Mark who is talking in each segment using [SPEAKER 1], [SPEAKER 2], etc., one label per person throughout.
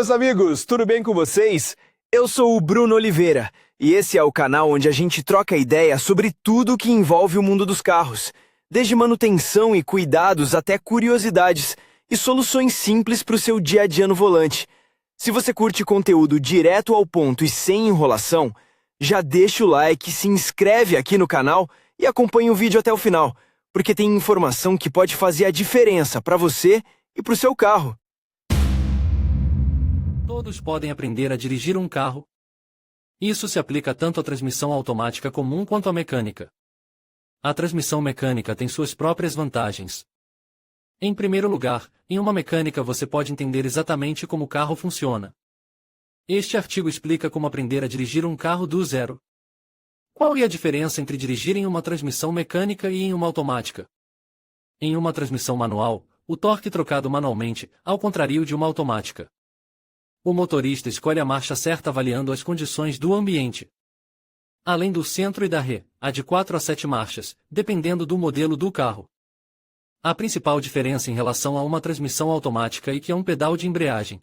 [SPEAKER 1] meus amigos, tudo bem com vocês? Eu sou o Bruno Oliveira e esse é o canal onde a gente troca ideia sobre tudo que envolve o mundo dos carros, desde manutenção e cuidados até curiosidades e soluções simples para o seu dia a dia no volante. Se você curte conteúdo direto ao ponto e sem enrolação, já deixa o like, se inscreve aqui no canal e acompanha o vídeo até o final, porque tem informação que pode fazer a diferença para você e para o seu carro.
[SPEAKER 2] Todos podem aprender a dirigir um carro. Isso se aplica tanto à transmissão automática comum quanto à mecânica. A transmissão mecânica tem suas próprias vantagens. Em primeiro lugar, em uma mecânica você pode entender exatamente como o carro funciona. Este artigo explica como aprender a dirigir um carro do zero. Qual é a diferença entre dirigir em uma transmissão mecânica e em uma automática? Em uma transmissão manual, o torque trocado manualmente, ao contrário de uma automática. O motorista escolhe a marcha certa avaliando as condições do ambiente. Além do centro e da ré, há de 4 a 7 marchas, dependendo do modelo do carro. A principal diferença em relação a uma transmissão automática é que é um pedal de embreagem.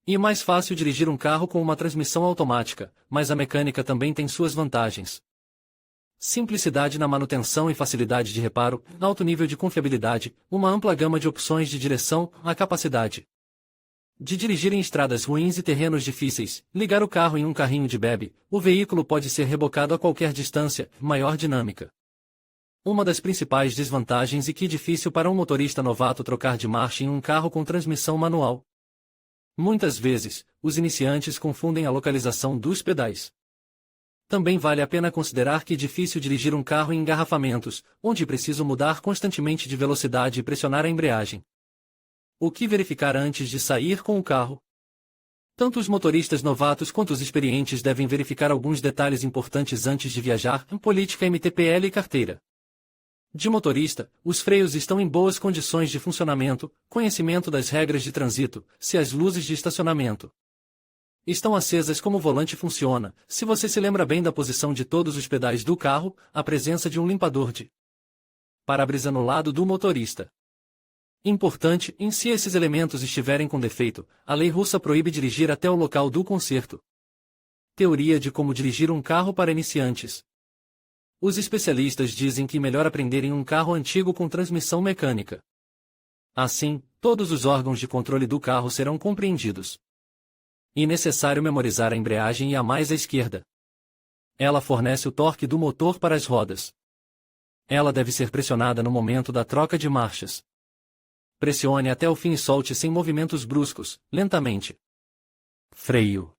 [SPEAKER 2] E mais fácil dirigir um carro com uma transmissão automática, mas a mecânica também tem suas vantagens. Simplicidade na manutenção e facilidade de reparo, alto nível de confiabilidade, uma ampla gama de opções de direção, a capacidade de dirigir em estradas ruins e terrenos difíceis, ligar o carro em um carrinho de bebe, o veículo pode ser rebocado a qualquer distância, maior dinâmica. Uma das principais desvantagens é que é difícil para um motorista novato trocar de marcha em um carro com transmissão manual. Muitas vezes, os iniciantes confundem a localização dos pedais. Também vale a pena considerar que é difícil dirigir um carro em engarrafamentos, onde preciso mudar constantemente de velocidade e pressionar a embreagem. O que verificar antes de sair com o carro? Tanto os motoristas novatos quanto os experientes devem verificar alguns detalhes importantes antes de viajar, política MTPL e carteira de motorista, os freios estão em boas condições de funcionamento, conhecimento das regras de trânsito, se as luzes de estacionamento estão acesas, como o volante funciona, se você se lembra bem da posição de todos os pedais do carro, a presença de um limpador de para-brisa no lado do motorista. Importante, se esses elementos estiverem com defeito, a lei russa proíbe dirigir até o local do conserto. Teoria de como dirigir um carro para iniciantes. Os especialistas dizem que é melhor aprender em um carro antigo com transmissão mecânica. Assim, todos os órgãos de controle do carro serão compreendidos. É necessário memorizar a embreagem e a mais à esquerda. Ela fornece o torque do motor para as rodas. Ela deve ser pressionada no momento da troca de marchas. Pressione até o fim e solte sem movimentos bruscos, lentamente. Freio.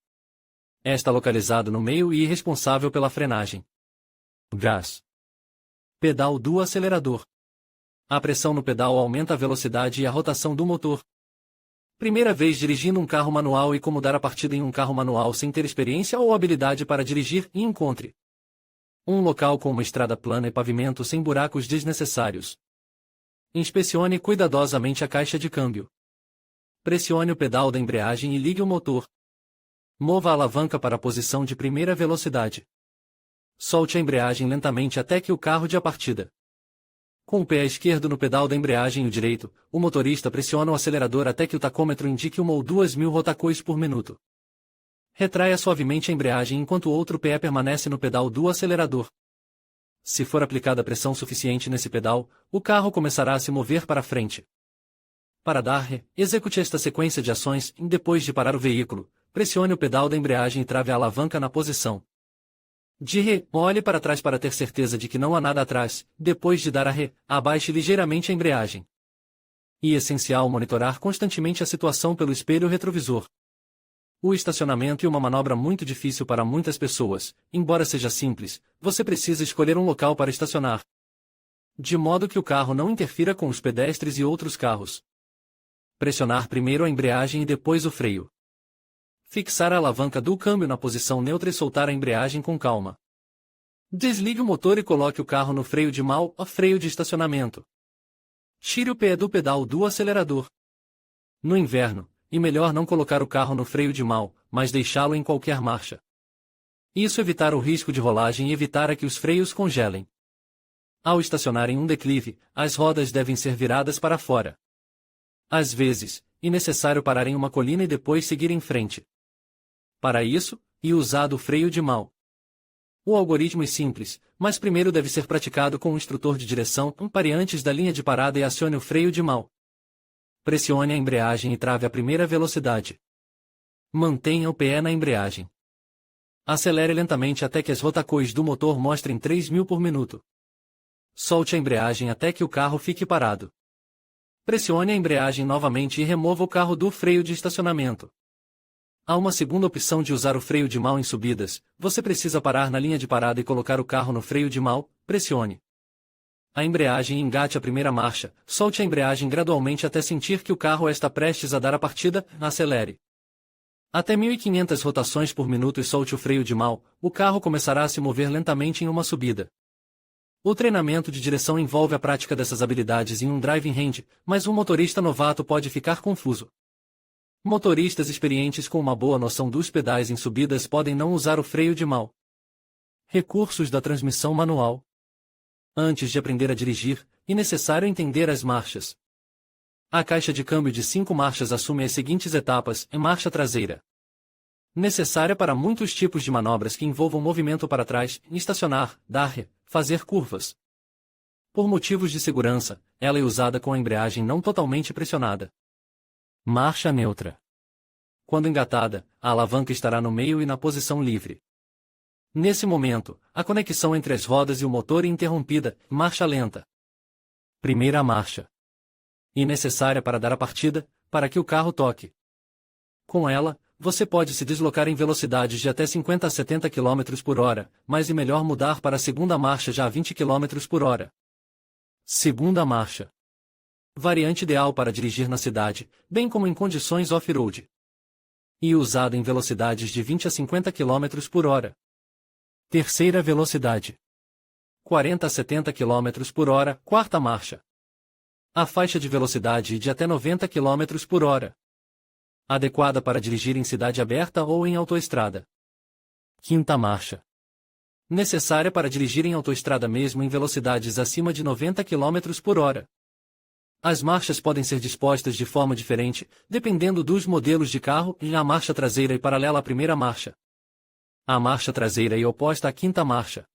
[SPEAKER 2] Está localizado no meio e responsável pela frenagem. Gás. Pedal do acelerador. A pressão no pedal aumenta a velocidade e a rotação do motor. Primeira vez dirigindo um carro manual e como dar a partida em um carro manual sem ter experiência ou habilidade para dirigir, e encontre um local com uma estrada plana e pavimento sem buracos desnecessários. Inspecione cuidadosamente a caixa de câmbio. Pressione o pedal da embreagem e ligue o motor. Mova a alavanca para a posição de primeira velocidade. Solte a embreagem lentamente até que o carro dê a partida. Com o pé esquerdo no pedal da embreagem e o direito, o motorista pressiona o acelerador até que o tacômetro indique 1 ou 2.000 rotações por minuto. Retraia suavemente a embreagem enquanto o outro pé permanece no pedal do acelerador. Se for aplicada pressão suficiente nesse pedal, o carro começará a se mover para frente. Para dar ré, execute esta sequência de ações e depois de parar o veículo, pressione o pedal da embreagem e trave a alavanca na posição de ré, olhe para trás para ter certeza de que não há nada atrás, depois de dar a ré, abaixe ligeiramente a embreagem. É essencial monitorar constantemente a situação pelo espelho retrovisor. O estacionamento é uma manobra muito difícil para muitas pessoas, embora seja simples, você precisa escolher um local para estacionar, de modo que o carro não interfira com os pedestres e outros carros. Pressionar primeiro a embreagem e depois o freio. Fixar a alavanca do câmbio na posição neutra e soltar a embreagem com calma. Desligue o motor e coloque o carro no freio de mão ou freio de estacionamento. Tire o pé do pedal do acelerador. No inverno, é melhor não colocar o carro no freio de mão, mas deixá-lo em qualquer marcha. Isso evitar o risco de rolagem e evitar que os freios congelem. Ao estacionar em um declive, as rodas devem ser viradas para fora. Às vezes, e necessário parar em uma colina e depois seguir em frente. Para isso, e usado o freio de mão. O algoritmo é simples, mas primeiro deve ser praticado com um instrutor de direção. Pare antes da linha de parada e acione o freio de mão. Pressione a embreagem e trave a primeira velocidade. Mantenha o pé na embreagem. Acelere lentamente até que as rotações do motor mostrem 3.000 por minuto. Solte a embreagem até que o carro fique parado. Pressione a embreagem novamente e remova o carro do freio de estacionamento. Há uma segunda opção de usar o freio de mão em subidas. Você precisa parar na linha de parada e colocar o carro no freio de mão. Pressione a embreagem e engate a primeira marcha. Solte a embreagem gradualmente até sentir que o carro está prestes a dar a partida. Acelere até 1.500 rotações por minuto e solte o freio de mão. O carro começará a se mover lentamente em uma subida. O treinamento de direção envolve a prática dessas habilidades em um driving range, mas um motorista novato pode ficar confuso. Motoristas experientes com uma boa noção dos pedais em subidas podem não usar o freio de mão. Recursos da transmissão manual. Antes de aprender a dirigir, é necessário entender as marchas. A caixa de câmbio de 5 marchas assume as seguintes etapas. Marcha traseira. Necessária para muitos tipos de manobras que envolvam movimento para trás, estacionar, dar ré, fazer curvas. Por motivos de segurança, ela é usada com a embreagem não totalmente pressionada. Marcha neutra. Quando engatada, a alavanca estará no meio e na posição livre. Nesse momento, a conexão entre as rodas e o motor é interrompida. Marcha lenta. Primeira marcha. E necessária para dar a partida, para que o carro toque. Com ela, você pode se deslocar em velocidades de até 50 a 70 km por hora, mas é melhor mudar para a segunda marcha já a 20 km por hora. Segunda marcha. Variante ideal para dirigir na cidade, bem como em condições off-road. E usada em velocidades de 20 a 50 km por hora. Terceira velocidade. 40 a 70 km por hora, quarta marcha. A faixa de velocidade é de até 90 km por hora. Adequada para dirigir em cidade aberta ou em autoestrada. Quinta marcha. Necessária para dirigir em autoestrada mesmo em velocidades acima de 90 km por hora. As marchas podem ser dispostas de forma diferente, dependendo dos modelos de carro, e a marcha traseira é paralela à primeira marcha. A marcha traseira é oposta à quinta marcha.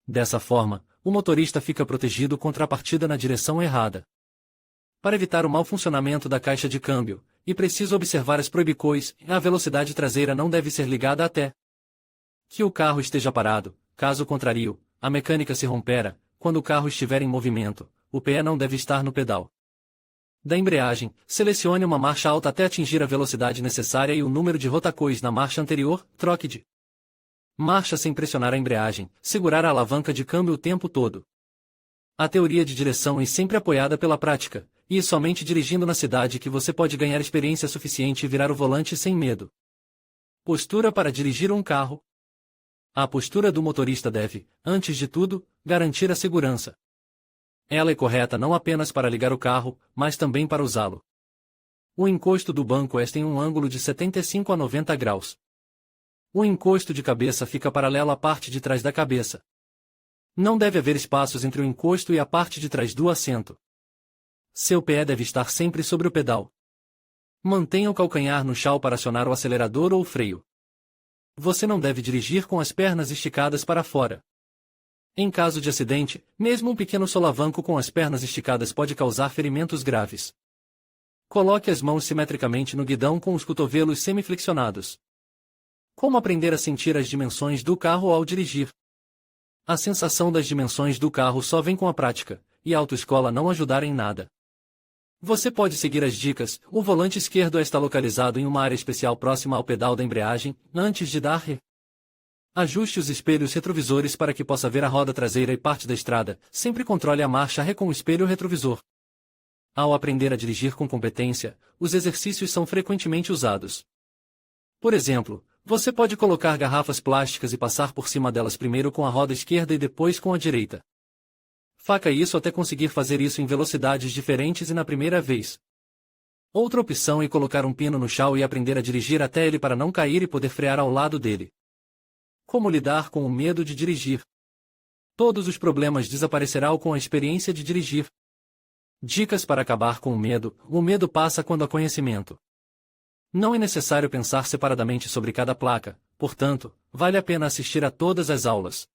[SPEAKER 2] Dessa forma, o motorista fica protegido contra a partida na direção errada. Para evitar o mau funcionamento da caixa de câmbio, é preciso observar as proibições, a velocidade traseira não deve ser ligada até que o carro esteja parado. Caso contrário, a mecânica se romperá. Quando o carro estiver em movimento, o pé não deve estar no pedal da embreagem. Selecione uma marcha alta até atingir a velocidade necessária e o número de rotações na marcha anterior. Troque de marcha sem pressionar a embreagem. Segurar a alavanca de câmbio o tempo todo. A teoria de direção é sempre apoiada pela prática, e é somente dirigindo na cidade que você pode ganhar experiência suficiente e virar o volante sem medo. Postura para dirigir um carro. A postura do motorista deve, antes de tudo, garantir a segurança. Ela é correta não apenas para ligar o carro, mas também para usá-lo. O encosto do banco está em um ângulo de 75 a 90 graus. O encosto de cabeça fica paralelo à parte de trás da cabeça. Não deve haver espaços entre o encosto e a parte de trás do assento. Seu pé deve estar sempre sobre o pedal. Mantenha o calcanhar no chão para acionar o acelerador ou o freio. Você não deve dirigir com as pernas esticadas para fora. Em caso de acidente, mesmo um pequeno solavanco com as pernas esticadas pode causar ferimentos graves. Coloque as mãos simetricamente no guidão com os cotovelos semiflexionados. Como aprender a sentir as dimensões do carro ao dirigir? A sensação das dimensões do carro só vem com a prática, e a autoescola não ajudará em nada. Você pode seguir as dicas. O volante esquerdo está localizado em uma área especial próxima ao pedal da embreagem, antes de dar ré. Ajuste os espelhos retrovisores para que possa ver a roda traseira e parte da estrada. Sempre controle a marcha ré com o espelho retrovisor. Ao aprender a dirigir com competência, os exercícios são frequentemente usados. Por exemplo, você pode colocar garrafas plásticas e passar por cima delas primeiro com a roda esquerda e depois com a direita. Faça isso até conseguir fazer isso em velocidades diferentes e na primeira vez. Outra opção é colocar um pino no chão e aprender a dirigir até ele para não cair e poder frear ao lado dele. Como lidar com o medo de dirigir? Todos os problemas desaparecerão com a experiência de dirigir. Dicas para acabar com o medo. O medo passa quando há conhecimento. Não é necessário pensar separadamente sobre cada placa, portanto, vale a pena assistir a todas as aulas.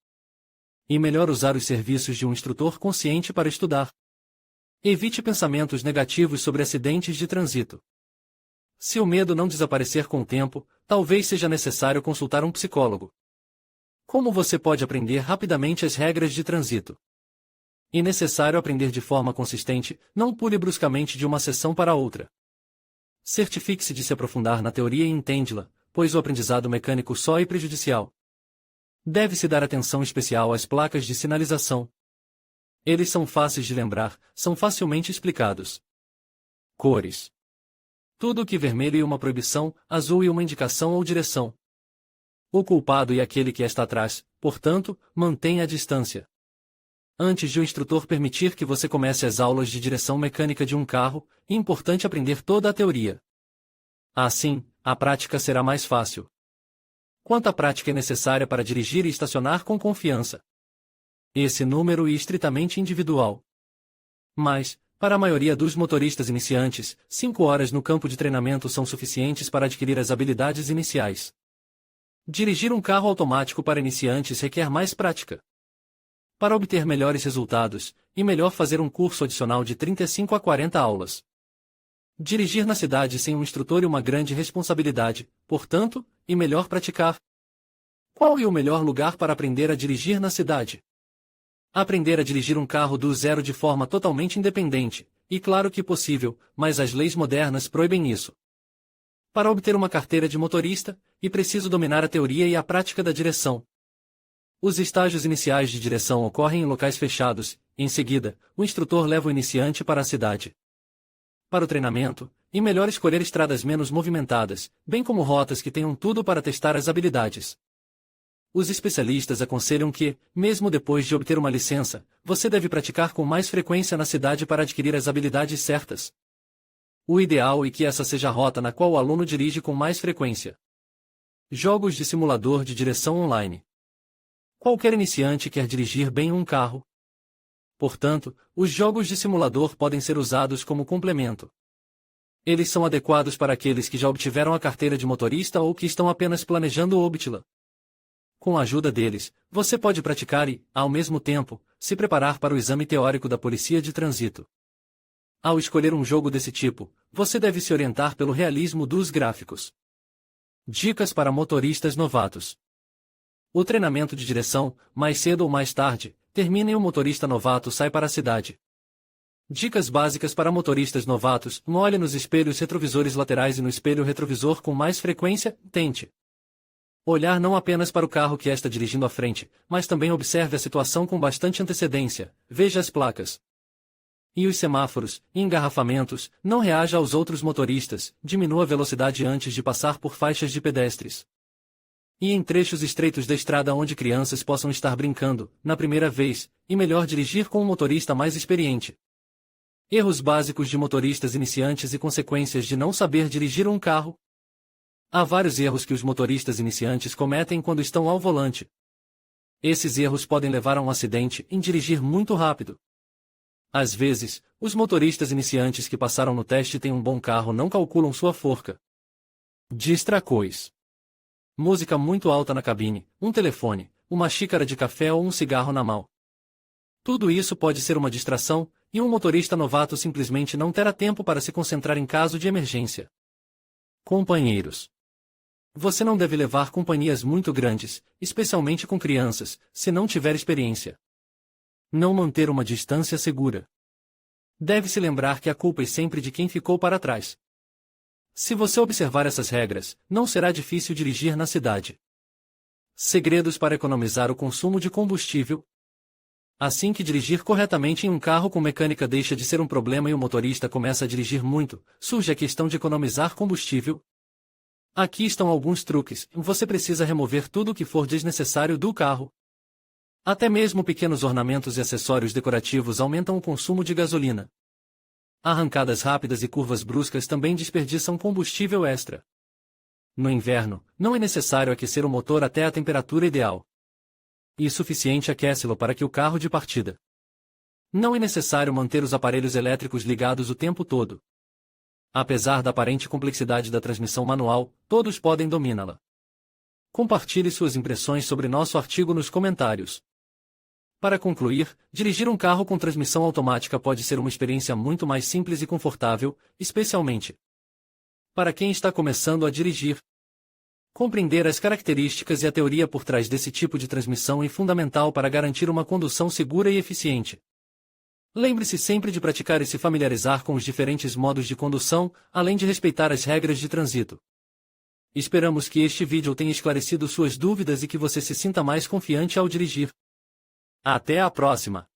[SPEAKER 2] E melhor usar os serviços de um instrutor consciente para estudar. Evite pensamentos negativos sobre acidentes de trânsito. Se o medo não desaparecer com o tempo, talvez seja necessário consultar um psicólogo. Como você pode aprender rapidamente as regras de trânsito? É necessário aprender de forma consistente, não pule bruscamente de uma sessão para outra. Certifique-se de se aprofundar na teoria e entende-la, pois o aprendizado mecânico só é prejudicial. Deve-se dar atenção especial às placas de sinalização. Eles são fáceis de lembrar, são facilmente explicados. Cores. Tudo que vermelho e uma proibição, azul e uma indicação ou direção. O culpado e aquele que está atrás, portanto, mantenha a distância. Antes de o instrutor permitir que você comece as aulas de direção mecânica de um carro, é importante aprender toda a teoria. Assim, a prática será mais fácil. Quanta prática é necessária para dirigir e estacionar com confiança? Esse número é estritamente individual. Mas, para a maioria dos motoristas iniciantes, 5 horas no campo de treinamento são suficientes para adquirir as habilidades iniciais. Dirigir um carro automático para iniciantes requer mais prática. Para obter melhores resultados, é melhor fazer um curso adicional de 35 a 40 aulas. Dirigir na cidade sem um instrutor é uma grande responsabilidade, portanto, é melhor praticar. Qual é o melhor lugar para aprender a dirigir na cidade? Aprender a dirigir um carro do zero de forma totalmente independente, e claro que possível, mas as leis modernas proíbem isso. Para obter uma carteira de motorista, é preciso dominar a teoria e a prática da direção. Os estágios iniciais de direção ocorrem em locais fechados, em seguida, o instrutor leva o iniciante para a cidade. Para o treinamento, é melhor escolher estradas menos movimentadas, bem como rotas que tenham tudo para testar as habilidades. Os especialistas aconselham que, mesmo depois de obter uma licença, você deve praticar com mais frequência na cidade para adquirir as habilidades certas. O ideal é que essa seja a rota na qual o aluno dirige com mais frequência. Jogos de simulador de direção online. Qualquer iniciante quer dirigir bem um carro. Portanto, os jogos de simulador podem ser usados como complemento. Eles são adequados para aqueles que já obtiveram a carteira de motorista ou que estão apenas planejando obtê-la. Com a ajuda deles, você pode praticar e, ao mesmo tempo, se preparar para o exame teórico da Polícia de Trânsito. Ao escolher um jogo desse tipo, você deve se orientar pelo realismo dos gráficos. Dicas para motoristas novatos. O treinamento de direção, mais cedo ou mais tarde, termina e o motorista novato sai para a cidade. Dicas básicas para motoristas novatos: olhe nos espelhos retrovisores laterais e no espelho retrovisor com mais frequência. Tente olhar não apenas para o carro que está dirigindo à frente, mas também observe a situação com bastante antecedência, veja as placas. E os semáforos, e engarrafamentos, não reaja aos outros motoristas, diminua a velocidade antes de passar por faixas de pedestres. E em trechos estreitos da estrada onde crianças possam estar brincando, na primeira vez, e melhor dirigir com um motorista mais experiente. Erros básicos de motoristas iniciantes e consequências de não saber dirigir um carro. Há vários erros que os motoristas iniciantes cometem quando estão ao volante. Esses erros podem levar a um acidente em dirigir muito rápido. Às vezes, os motoristas iniciantes que passaram no teste e têm um bom carro não calculam sua forca. Distracões. Música muito alta na cabine, um telefone, uma xícara de café ou um cigarro na mão. Tudo isso pode ser uma distração, e um motorista novato simplesmente não terá tempo para se concentrar em caso de emergência. Companheiros. Você não deve levar companhias muito grandes, especialmente com crianças, se não tiver experiência. Não manter uma distância segura. Deve-se lembrar que a culpa é sempre de quem ficou para trás. Se você observar essas regras, não será difícil dirigir na cidade. Segredos para economizar o consumo de combustível. Assim que dirigir corretamente em um carro com mecânica deixa de ser um problema e o motorista começa a dirigir muito, surge a questão de economizar combustível. Aqui estão alguns truques. Você precisa remover tudo o que for desnecessário do carro. Até mesmo pequenos ornamentos e acessórios decorativos aumentam o consumo de gasolina. Arrancadas rápidas e curvas bruscas também desperdiçam combustível extra. No inverno, não é necessário aquecer o motor até a temperatura ideal. E suficiente aquecê-lo para que o carro de partida Não é necessário manter os aparelhos elétricos ligados o tempo todo. Apesar da aparente complexidade da transmissão manual, todos podem dominá-la. Compartilhe suas impressões sobre nosso artigo nos comentários. Para concluir, dirigir um carro com transmissão automática pode ser uma experiência muito mais simples e confortável, especialmente para quem está começando a dirigir. Compreender as características e a teoria por trás desse tipo de transmissão é fundamental para garantir uma condução segura e eficiente. Lembre-se sempre de praticar e se familiarizar com os diferentes modos de condução, além de respeitar as regras de trânsito. Esperamos que este vídeo tenha esclarecido suas dúvidas e que você se sinta mais confiante ao dirigir. Até a próxima!